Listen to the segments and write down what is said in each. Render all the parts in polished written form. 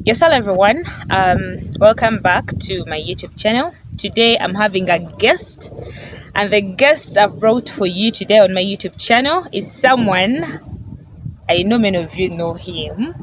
Yes, hello everyone. Welcome back to my YouTube channel. Today I'm having a guest, and the guest I've brought for you today on my YouTube channel is someone I know many of you know him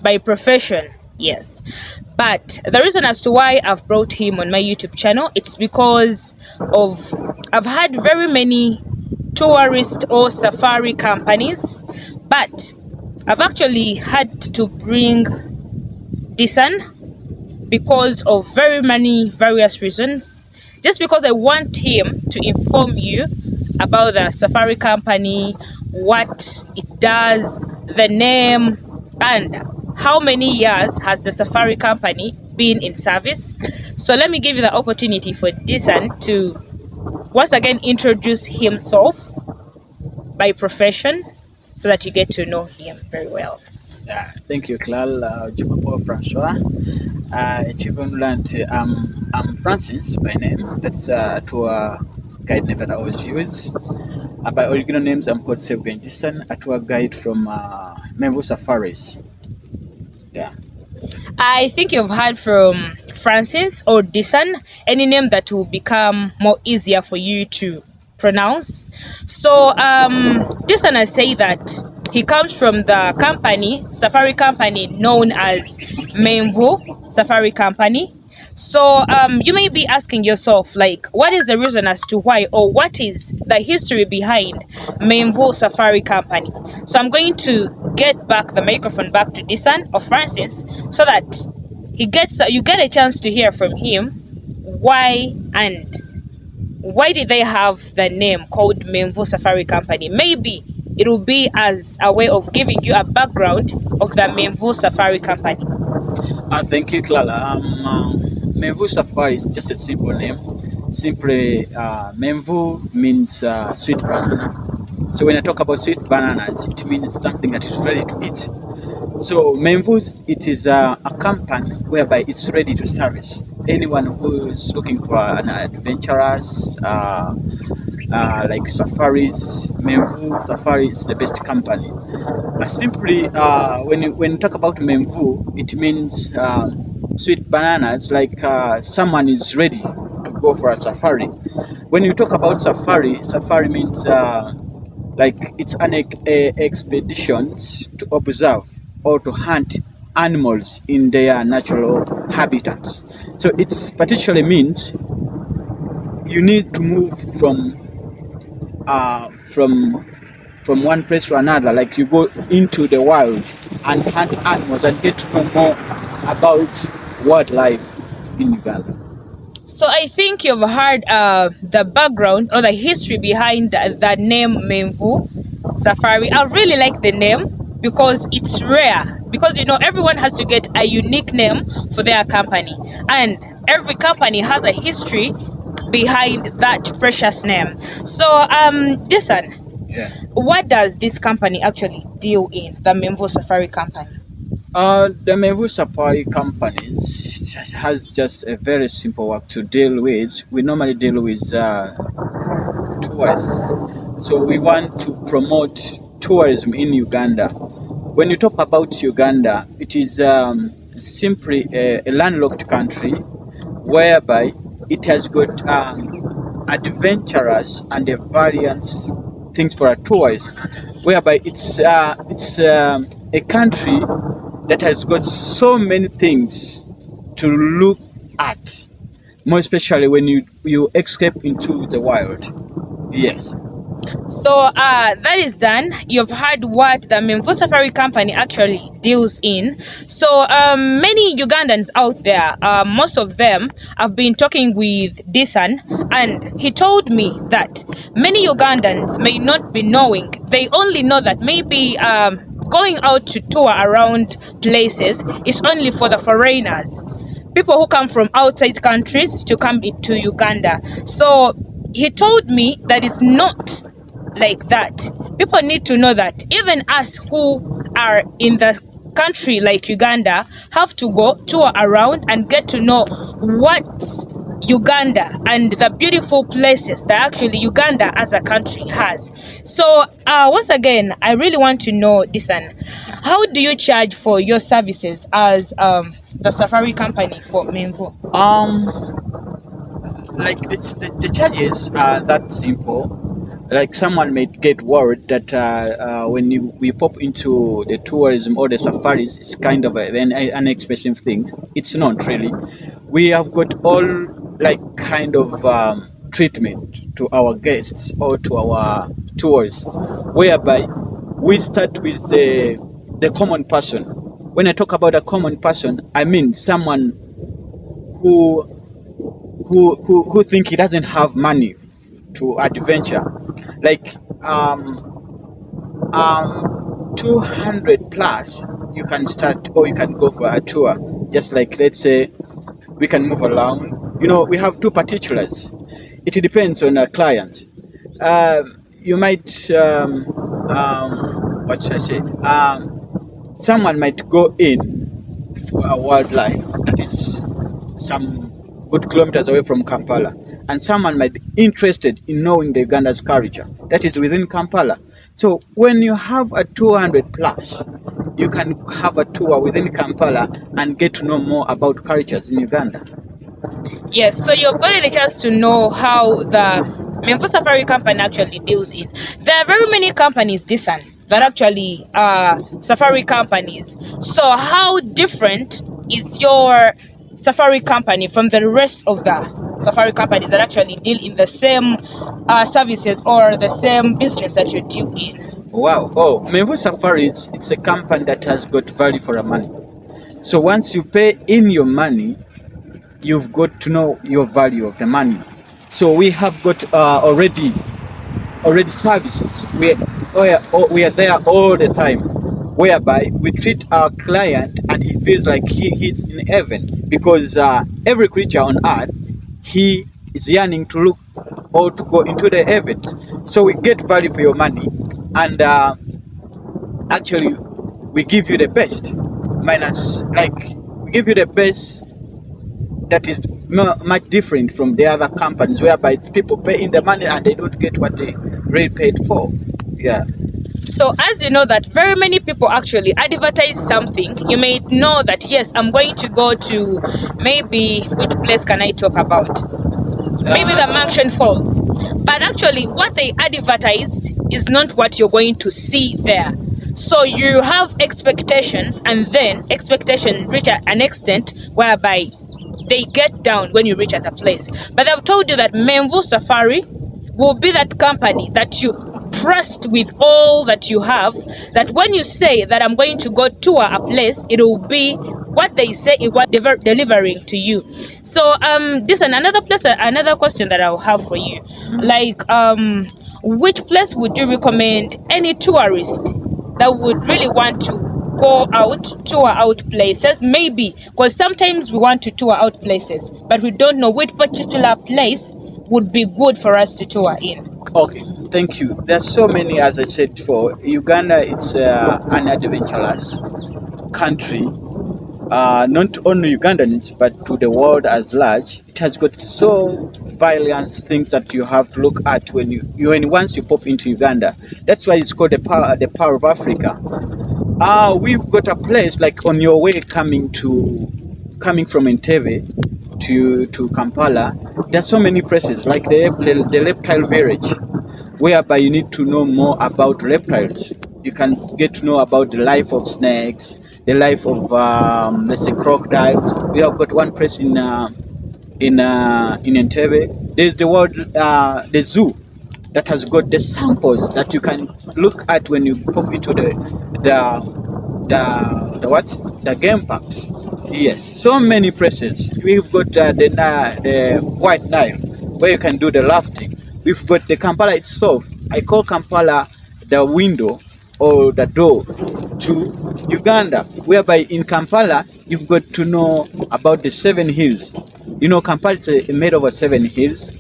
by profession, yes. But the reason as to why I've brought him on my YouTube channel, it's because of I've had very many tourist or safari companies, but I've actually had to bring this one because of very many various reasons. Just because I want him to inform you about the safari company, what it does, the name, and how many years has the safari company been in service. So let me give you the opportunity for Disan to once again introduce himself by profession so that you get to know him very well. Thank you, Clal. Jumapo Francois. I'm Francis by name. That's tour guide name that I always use. By original names, I'm called Seb Benjison, a tour guide from Menvu Safaris. Yeah. I think you've heard from Francis or Disan, any name that will become more easier for you to pronounce. So Disan, I say that he comes from the company, safari company known as Menvu Safari Company. So you may be asking yourself, like, what is the reason as to why, or what is the history behind Menvu Safari Company? So I'm going to get back the microphone back to Disan or Francis so that you get a chance to hear from him why did they have the name called Menvu Safari Company. Maybe it will be as a way of giving you a background of the Menvu Safari Company. Thank you, Clala. Menvu Safari is just a simple name. Simply, Menvu means sweet banana. So when I talk about sweet bananas, it means something that is ready to eat. So Menvu, it is a company whereby it's ready to service anyone who is looking for an adventurous, like safaris. Menvu Safari is the best company. Simply, when you talk about Menvu, it means sweet bananas, like someone is ready to go for a safari. When you talk about safari means like it's an expedition to observe or to hunt animals in their natural habitats. So it particularly means you need to move from one place to another, like you go into the wild and hunt animals and get to know more about wildlife in Uganda. So I think you've heard the background or the history behind the name Menvu Safari. I really like the name because it's rare. Because everyone has to get a unique name for their company, and every company has a history behind that precious name. So Disan, what does this company actually deal in, the Menvu Safari Company? The Menvu Safari Company has just a very simple work to deal with. We normally deal with tourists. So we want to promote tourism in Uganda. When you talk about Uganda, it is simply a landlocked country whereby it has got adventurous and various things for a tourist, whereby it's a country that has got so many things to look at, more especially when you escape into the wild. Yes. So that is done. You've heard what the Menvu Safari Company actually deals in. So many Ugandans out there, most of them have been talking with Disan, and he told me that many Ugandans may not be knowing. They only know that maybe going out to tour around places is only for the foreigners, people who come from outside countries to come into Uganda. So he told me that it's not like that. People need to know that even us who are in the country like Uganda have to go tour around and get to know what Uganda and the beautiful places that actually Uganda as a country has. So once again, I really want to know, Disan, how do you charge for your services as the safari company for Menvu? Like the charges are that simple. Like someone may get worried that when we pop into the tourism or the safaris, it's kind of an expensive thing. It's not really. We have got all like kind of treatment to our guests or to our tourists, whereby we start with the common person. When I talk about a common person, I mean someone who who think he doesn't have money to adventure, like 200 plus you can start, or you can go for a tour. Just like, let's say, we can move around. We have two particulars. It depends on a client. You might what should I say, someone might go in for a wildlife that is some good kilometers away from Kampala, and someone might be interested in knowing the Uganda's culture that is within Kampala. So when you have a 200 plus, you can have a tour within Kampala and get to know more about cultures in Uganda. Yes, so you've gotten a chance to know how the Menvu Safari company actually deals in. There are very many companies, Disan, that actually are safari companies. So how different is your safari company from the rest of the safari companies that actually deal in the same services or the same business that you deal in? Wow. Oh, Menvu Safari, it's a company that has got value for our money. So once you pay in your money, you've got to know your value of the money. So we have got already services. We are there all the time, whereby we treat our client and he feels like he's in heaven, because every creature on earth, he is yearning to look or to go into the heavens. So we get value for your money, and actually we give you the best, minus, like, we give you the best that is much different from the other companies, whereby people pay in the money and they don't get what they really paid for. Yeah. So as you know that very many people actually advertise something, you may know that, yes, I'm going to go to, maybe, which place can I talk about? Maybe the Mansion Falls. But actually what they advertised is not what you're going to see there. So you have expectations, and then expectations reach an extent whereby they get down when you reach at a place. But I've told you that Menvu Safari will be that company that you trust with all that you have, that when you say that I'm going to go tour a place, it will be what they say is what they're delivering to you. So this is another question that I'll have for you. Like, which place would you recommend any tourist that would really want to go out, tour out places? Maybe because sometimes we want to tour out places, but we don't know which particular place would be good for us to tour in. Okay, thank you. There's so many, as I said before. Uganda, it's an adventurous country. Not only Ugandans, but to the world as large. It has got so violent things that you have to look at when once you pop into Uganda. That's why it's called the power of Africa. We've got a place like on your way coming from Entebbe to Kampala. There's so many places like the reptile village, whereby you need to know more about reptiles. You can get to know about the life of snakes, the life of let's say crocodiles. We have got one place in Entebbe. There's the zoo that has got the samples that you can look at when you pop into the game parks. Yes, so many places. We've got the White Nile, where you can do the rafting. We've got the Kampala itself. I call Kampala the window or the door to Uganda, whereby in Kampala you've got to know about the 7 hills. Kampala is made of 7 hills.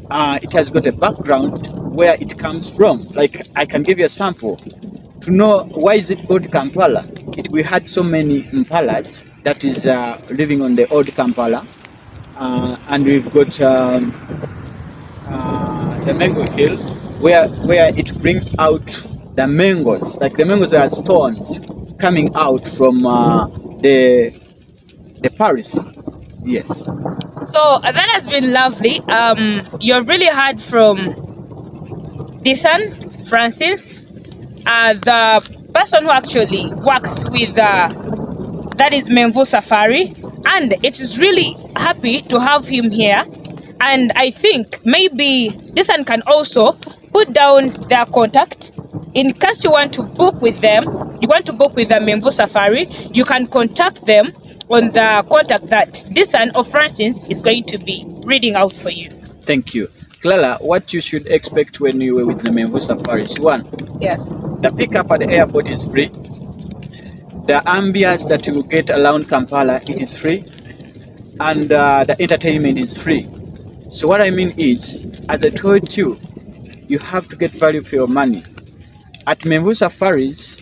It has got a background where it comes from. Like, I can give you a sample to know why is it called Kampala. We had so many impalas that is living on the old Kampala, and we've got the mango hill, where it brings out the mangoes. Like the mangoes are stones coming out from the Paris. Yes. So that has been lovely. You've really heard from Disan Francis, the person who actually works with that is Menvu Safari, and it is really happy to have him here. And I think maybe Disan can also put down their contact in case you want to book with them. You want to book with the Menvu Safari, you can contact them on the contact that Disan or Francis is going to be reading out for you. Thank you. Clara, what you should expect when you were with the Menvu Safari is one, Yes. the pickup at the airport is free. The ambience that you will get around Kampala, it is free. And the entertainment is free. So what I mean is, as I told you, you have to get value for your money. At Menvu Safaris,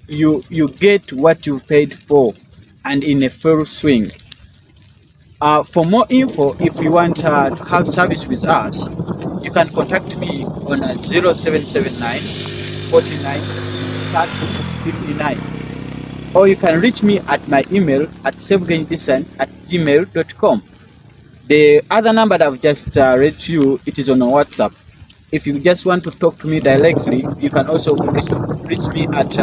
you get what you paid for, and in a full swing. For more info, if you want to have service with us, you can contact me on 0779 49 30 59, or you can reach me at my email at savegaindesign@gmail.com. The other number that I've just read to you, it is on WhatsApp. If you just want to talk to me directly, you can also reach me at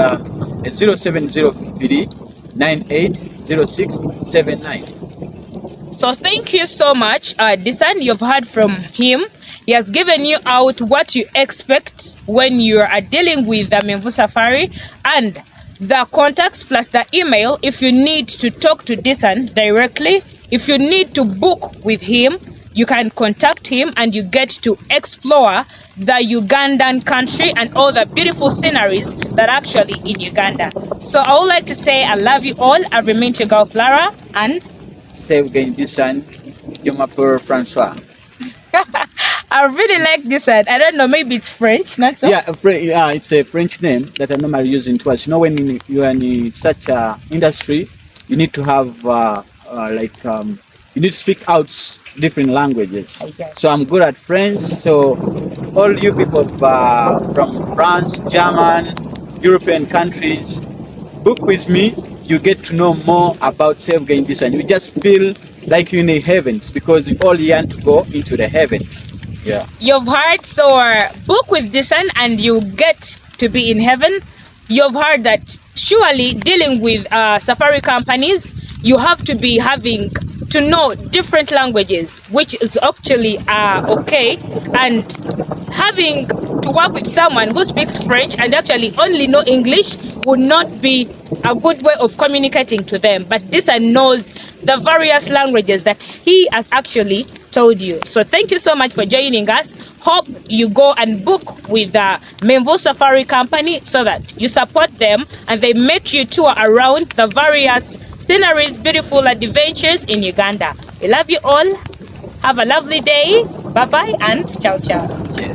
0703 980679. So thank you so much, Disan. You've heard from him. He has given you out what you expect when you are dealing with the Menvu Safari, and the contacts plus the email if you need to talk to Disan directly. If you need to book with him, you can contact him and you get to explore the Ugandan country and all the beautiful sceneries that are actually in Uganda. So I would like to say I love you all. I remain your girl Clara, and Save Gain Disan, Yomapur Francois. I really like this. I don't know, maybe it's French, not so? Yeah, it's a French name that I normally use in twice. You know, when you are in such a industry, you need to have you need to speak out different languages. Okay. So I'm good at French. So all you people from France, German, European countries, book with me. You get to know more about self-gain design. You just feel like you're in the heavens, because you all yearn to go into the heavens. Yeah. You've heard, so book with Disan and you get to be in heaven. You've heard that surely dealing with safari companies, you have to be having to know different languages, which is actually okay, and having to work with someone who speaks French and actually only know English would not be a good way of communicating to them. But Disan knows the various languages that he has actually told you. So thank you so much for joining us. Hope you go and book with the Menvu Safari Company so that you support them and they make you tour around the various sceneries, beautiful adventures in Uganda. We love you all. Have a lovely day. Bye bye and ciao ciao. Cheers.